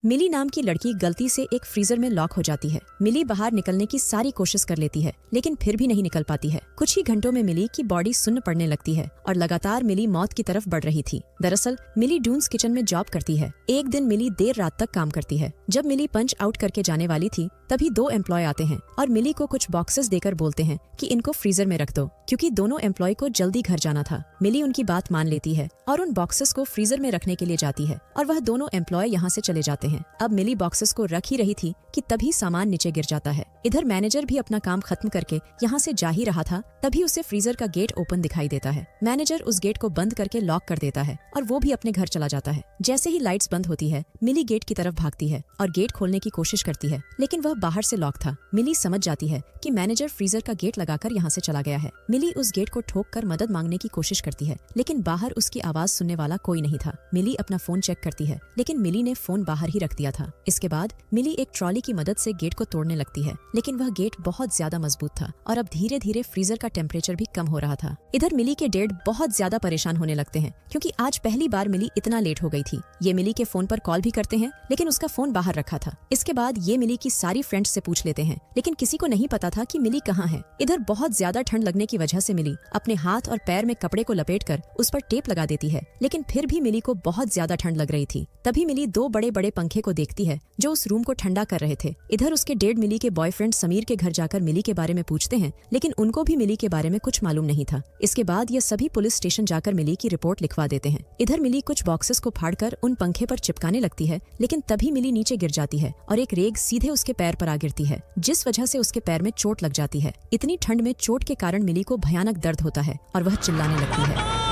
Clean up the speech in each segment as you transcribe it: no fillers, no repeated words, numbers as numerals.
मिली नाम की लड़की गलती से एक फ्रीजर में लॉक हो जाती है। मिली बाहर निकलने की सारी कोशिश कर लेती है, लेकिन फिर भी नहीं निकल पाती है। कुछ ही घंटों में मिली की बॉडी सुन्न पड़ने लगती है और लगातार मिली मौत की तरफ बढ़ रही थी। दरअसल मिली डून्स किचन में जॉब करती है। एक दिन मिली देर रात तक काम करती है। जब मिली पंच आउट करके जाने वाली थी, तभी 2 एम्प्लॉय आते हैं और मिली को कुछ बॉक्सेस देकर बोलते हैं कि इनको फ्रीजर में रख दो, क्योंकि दोनों एम्प्लॉय को जल्दी घर जाना था। मिली उनकी बात मान लेती है और उन बॉक्सेस को फ्रीजर में रखने के लिए जाती है और वह दोनों एम्प्लॉय यहाँ से चले जाते हैं। अब मिली बॉक्सेस को रख ही रही थी कि तभी सामान नीचे गिर जाता है। इधर मैनेजर भी अपना काम खत्म करके यहाँ से जा ही रहा था, तभी उसे फ्रीजर का गेट ओपन दिखाई देता है। मैनेजर उस गेट को बंद करके लॉक कर देता है और वो भी अपने घर चला जाता है। जैसे ही लाइट्स बंद होती है, मिली गेट की तरफ भागती है और गेट खोलने की कोशिश करती है, लेकिन वह बाहर से लॉक था। मिली समझ जाती है कि मैनेजर फ्रीजर का गेट लगाकर यहाँ से चला गया है। मिली उस गेट को ठोक कर मदद मांगने की कोशिश करती है, लेकिन बाहर उसकी आवाज सुनने वाला कोई नहीं था। मिली अपना फोन चेक करती है, लेकिन मिली ने फोन बाहर ही रख दिया था। इसके बाद मिली एक ट्रॉली की मदद से गेट को तोड़ने लगती है, लेकिन वह गेट बहुत ज्यादा मजबूत था और अब धीरे धीरे फ्रीजर का टेम्परेचर भी कम हो रहा था। इधर मिली के डैड बहुत ज्यादा परेशान होने लगते हैं, क्योंकि आज पहली बार मिली इतना लेट हो गई थी। ये मिली के फोन पर कॉल भी करते हैं, लेकिन उसका फोन बाहर रखा था। इसके बाद ये मिली की सारी फ्रेंड्स से पूछ लेते हैं, लेकिन किसी को नहीं पता था कि मिली कहाँ है। इधर बहुत ज्यादा ठंड लगने की वजह से मिली अपने हाथ और पैर में कपड़े को लपेटकर उस पर टेप लगा देती है, लेकिन फिर भी मिली को बहुत ज्यादा ठंड लग रही थी। तभी मिली 2 बड़े बड़े पंखे को देखती है जो उस रूम को ठंडा कर रहे थे। इधर उसके डैड मिली के बॉयफ्रेंड समीर के घर जाकर मिली के बारे में पूछते हैं, लेकिन उनको भी मिली के बारे में कुछ मालूम नहीं था। इसके बाद ये सभी पुलिस स्टेशन जाकर मिली की रिपोर्ट लिखवा देते हैं। इधर मिली कुछ बॉक्सेस को फाड़कर उन पंखे पर चिपकाने लगती है, लेकिन तभी मिली नीचे गिर जाती है और एक रेग सीधे उसके पैर पर आ गिरती है, जिस वजह से उसके पैर में चोट लग जाती है। इतनी ठंड में चोट के कारण मिली को भयानक दर्द होता है और वह चिल्लाने लगती है।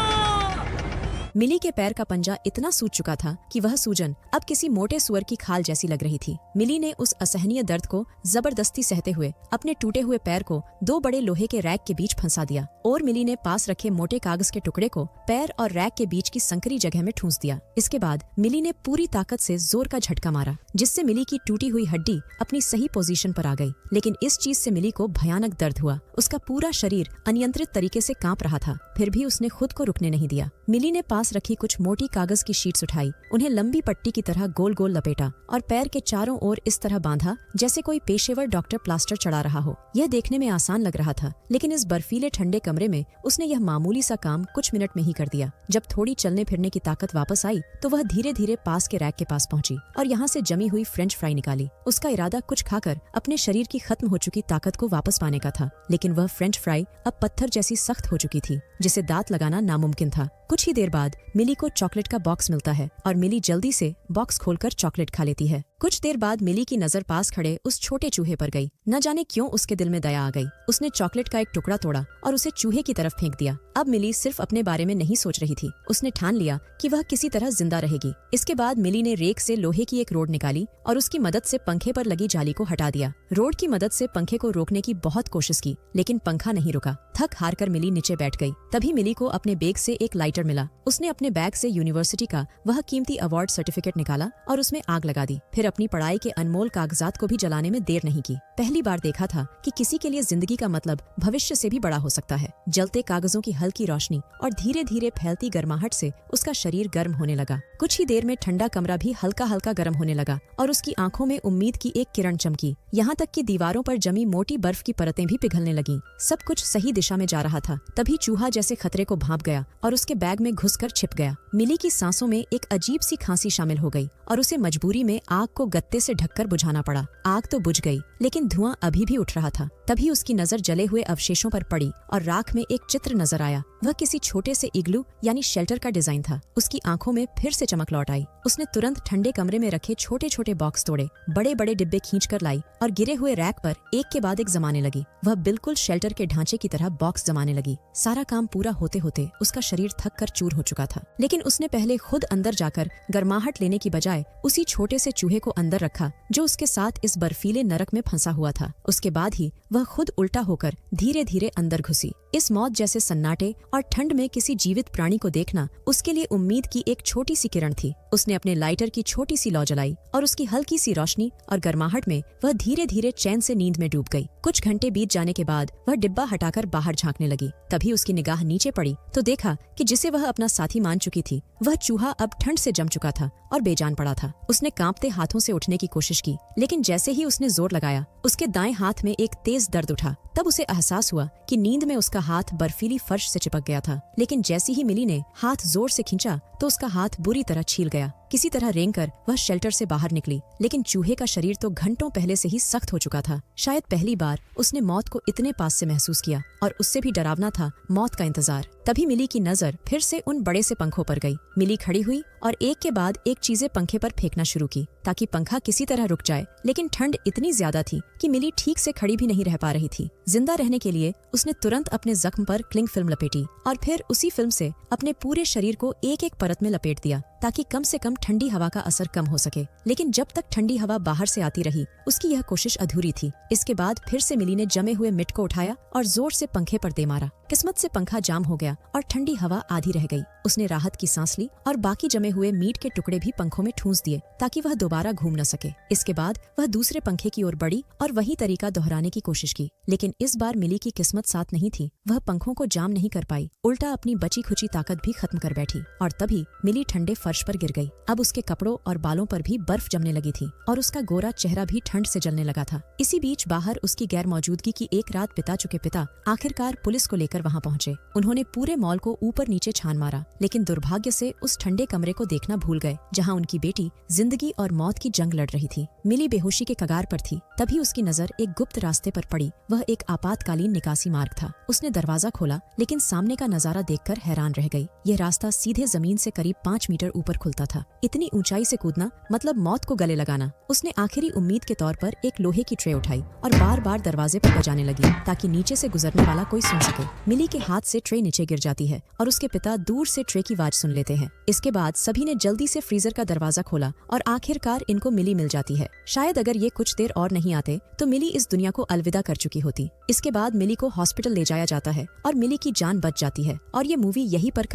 मिली के पैर का पंजा इतना सूज चुका था कि वह सूजन अब किसी मोटे सुअर की खाल जैसी लग रही थी। मिली ने उस असहनीय दर्द को जबरदस्ती सहते हुए अपने टूटे हुए पैर को 2 बड़े लोहे के रैक के बीच फंसा दिया और मिली ने पास रखे मोटे कागज के टुकड़े को पैर और रैक के बीच की संकरी जगह में ठूंस दिया। इसके बाद मिली ने पूरी ताकत से जोर का झटका मारा, जिससे मिली की टूटी हुई हड्डी अपनी सही पोजीशन पर आ गई। लेकिन इस चीज से मिली को भयानक दर्द हुआ। उसका पूरा शरीर अनियंत्रित तरीके से कांप रहा था, फिर भी उसने खुद को रुकने नहीं दिया। मिली ने पास रखी कुछ मोटी कागज की शीट्स उठाई, उन्हें लंबी पट्टी की तरह गोल गोल लपेटा और पैर के चारों ओर इस तरह बांधा जैसे कोई पेशेवर डॉक्टर प्लास्टर चढ़ा रहा हो। यह देखने में आसान लग रहा था, लेकिन इस बर्फीले ठंडे कमरे में उसने यह मामूली सा काम कुछ मिनट में ही कर दिया। जब थोड़ी चलने फिरने की ताकत वापस आई, तो वह धीरे धीरे पास के रैक के पास पहुंची और यहाँ से जमी हुई फ्रेंच फ्राई निकाली। उसका इरादा कुछ खाकर अपने शरीर की खत्म हो चुकी ताकत को वापस पाने का था, लेकिन वह फ्रेंच फ्राई अब पत्थर जैसी सख्त हो चुकी थी, जिसे दांत लगाना नामुमकिन था। कुछ ही देर बाद मिली को चॉकलेट का बॉक्स मिलता है और मिली जल्दी से बॉक्स खोलकर चॉकलेट खा लेती है। कुछ देर बाद मिली की नजर पास खड़े उस छोटे चूहे पर गई। न जाने क्यों उसके दिल में दया आ गई। उसने चॉकलेट का एक टुकड़ा तोड़ा और उसे चूहे की तरफ फेंक दिया। अब मिली सिर्फ अपने बारे में नहीं सोच रही थी, उसने ठान लिया कि वह किसी तरह जिंदा रहेगी। इसके बाद मिली ने रेक से लोहे की एक रोड निकाली और उसकी मदद से पंखे पर लगी जाली को हटा दिया। रोड की मदद से पंखे को रोकने की बहुत कोशिश की, लेकिन पंखा नहीं रुका। थक हार कर मिली नीचे बैठ गई। तभी मिली को अपने बैग से एक लाइटर मिला। उसने अपने बैग से यूनिवर्सिटी का वह कीमती अवार्ड सर्टिफिकेट निकाला और उसमें आग लगा दी। फिर अपनी पढ़ाई के अनमोल कागजात को भी जलाने में देर नहीं की। पहली बार देखा था कि किसी के लिए जिंदगी का मतलब भविष्य से भी बड़ा हो सकता है। जलते कागजों की हल्की रोशनी और धीरे धीरे फैलती गर्माहट से उसका शरीर गर्म होने लगा। कुछ ही देर में ठंडा कमरा भी हल्का हल्का गर्म होने लगा और उसकी आंखों में उम्मीद की एक किरण चमकी। यहाँ तक कि दीवारों पर जमी मोटी बर्फ की परतें भी पिघलने लगीं। सब कुछ सही दिशा में जा रहा था। तभी चूहा जैसे खतरे को भांप गया और उसके बैग में घुसकर छिप गया। मिली की सांसों में एक अजीब सी खांसी शामिल हो गई और उसे मजबूरी में आग को गत्ते से ढककर बुझाना पड़ा। आग तो बुझ गई, लेकिन धुआं अभी भी उठ रहा था। तभी उसकी नजर जले हुए अवशेषों पर पड़ी और राख में एक चित्र नजर आया। वह किसी छोटे से इग्लू यानी शेल्टर का डिजाइन था। उसकी आंखों में फिर से चमक लौट आई। उसने तुरंत ठंडे कमरे में रखे छोटे छोटे बॉक्स तोड़े, बड़े बड़े डिब्बे खींच कर लाई और गिरे हुए रैक पर एक के बाद एक जमाने लगी। वह बिल्कुल शेल्टर के ढांचे की तरह बॉक्स जमाने लगी। सारा काम पूरा होते होते उसका शरीर थक कर चूर हो चुका था, लेकिन उसने पहले खुद अंदर जाकर गर्माहट लेने की बजाय उसी छोटे से चूहे को अंदर रखा जो उसके साथ इस बर्फीले नरक में फंसा हुआ था। उसके बाद ही वह खुद उल्टा होकर धीरे धीरे अंदर घुसी। इस मौत जैसे सन्नाटे और ठंड में किसी जीवित प्राणी को देखना उसके लिए उम्मीद की एक छोटी सी किरण थी। उसने अपने लाइटर की छोटी सी लौ जलाई और उसकी हल्की सी रोशनी और गर्माहट में वह धीरे धीरे चैन से नींद में डूब गई। कुछ घंटे बीत जाने के बाद वह डिब्बा हटाकर बाहर झांकने लगी। तभी उसकी निगाह नीचे पड़ी तो देखा कि जिसे वह अपना साथी मान चुकी थी वह चूहा अब ठंड से जम चुका था और बेजान पड़ा था। उसने कांपते हाथों से उठने की कोशिश की, लेकिन जैसे ही उसने जोर लगाया उसके दाएं हाथ में एक तेज दर्द उठा। तब उसे एहसास हुआ कि नींद में उसका हाथ बर्फीली फर्श से चिपक गया था। लेकिन जैसे ही मिली ने हाथ जोर से खींचा तो उसका हाथ बुरी तरह छील गया। किसी तरह रेंगकर वह शेल्टर से बाहर निकली, लेकिन चूहे का शरीर तो घंटों पहले से ही सख्त हो चुका था। शायद पहली बार उसने मौत को इतने पास से महसूस किया और उससे भी डरावना था मौत का इंतजार। तभी मिली की नजर फिर से उन बड़े से पंखों पर गई। मिली खड़ी हुई और एक के बाद एक चीजें पंखे पर फेंकना शुरू की ताकि पंखा किसी तरह रुक जाए, लेकिन ठंड इतनी ज्यादा थी कि मिली ठीक से खड़ी भी नहीं रह पा रही थी। जिंदा रहने के लिए उसने तुरंत अपने जख्म पर क्लिंग फिल्म लपेटी और फिर उसी फिल्म से अपने पूरे शरीर को एक एक परत में लपेट दिया ताकि कम से कम ठंडी हवा का असर कम हो सके। लेकिन जब तक ठंडी हवा बाहर से आती रही उसकी यह कोशिश अधूरी थी। इसके बाद फिर से मिली ने जमे हुए मिट को उठाया और जोर से पंखे पर दे मारा। किस्मत से पंखा जाम हो गया और ठंडी हवा आधी रह गई। उसने राहत की सांस ली और बाकी जमे हुए मीट के टुकड़े भी पंखों में ठूंस दिए ताकि वह दोबारा घूम न सके। इसके बाद वह दूसरे पंखे की ओर बढ़ी और वही तरीका दोहराने की कोशिश की, लेकिन इस बार मिली की किस्मत साथ नहीं थी। वह पंखों को जाम नहीं कर पाई, उल्टा अपनी बची खुची ताकत भी खत्म कर बैठी और तभी मिली ठंडे फर्श पर गिर गई। अब उसके कपड़ों और बालों पर भी बर्फ जमने लगी थी और उसका गोरा चेहरा भी ठंड से जलने लगा था। इसी बीच बाहर उसकी गैर मौजूदगी की एक रात बिता चुके पिता आखिरकार पुलिस को लेकर वहां पहुंचे। उन्होंने पूरे मॉल को ऊपर नीचे छान मारा, लेकिन दुर्भाग्य से उस ठंडे कमरे को देखना भूल गए जहां उनकी बेटी जिंदगी और मौत की जंग लड़ रही थी। मिली बेहोशी के कगार पर थी। तभी उसकी नजर एक गुप्त रास्ते पर पड़ी। वह एक आपातकालीन निकासी मार्ग था। उसने दरवाजा खोला, लेकिन सामने का नजारा देखकर हैरान रह गई। यह रास्ता सीधे जमीन से करीब 5 मीटर ऊपर खुलता था। इतनी ऊंचाई से कूदना मतलब मौत को गले लगाना। उसने आखिरी उम्मीद के तौर पर एक लोहे की ट्रे उठाई और बार बार दरवाजे पर बजाने लगी ताकि नीचे से गुजरने वाला कोई सुन सके। मिली के हाथ से ट्रे नीचे गिर जाती है और उसके पिता दूर से ट्रे की आवाज सुन लेते हैं। इसके बाद सभी ने जल्दी से फ्रीजर का दरवाजा खोला और आखिरकार इनको मिली मिल जाती है। शायद अगर ये कुछ देर और नहीं आते तो मिली इस दुनिया को अलविदा कर चुकी होती। इसके बाद मिली को हॉस्पिटल ले जाया जाता है और मिली की जान बच जाती है और ये मूवी यहीं पर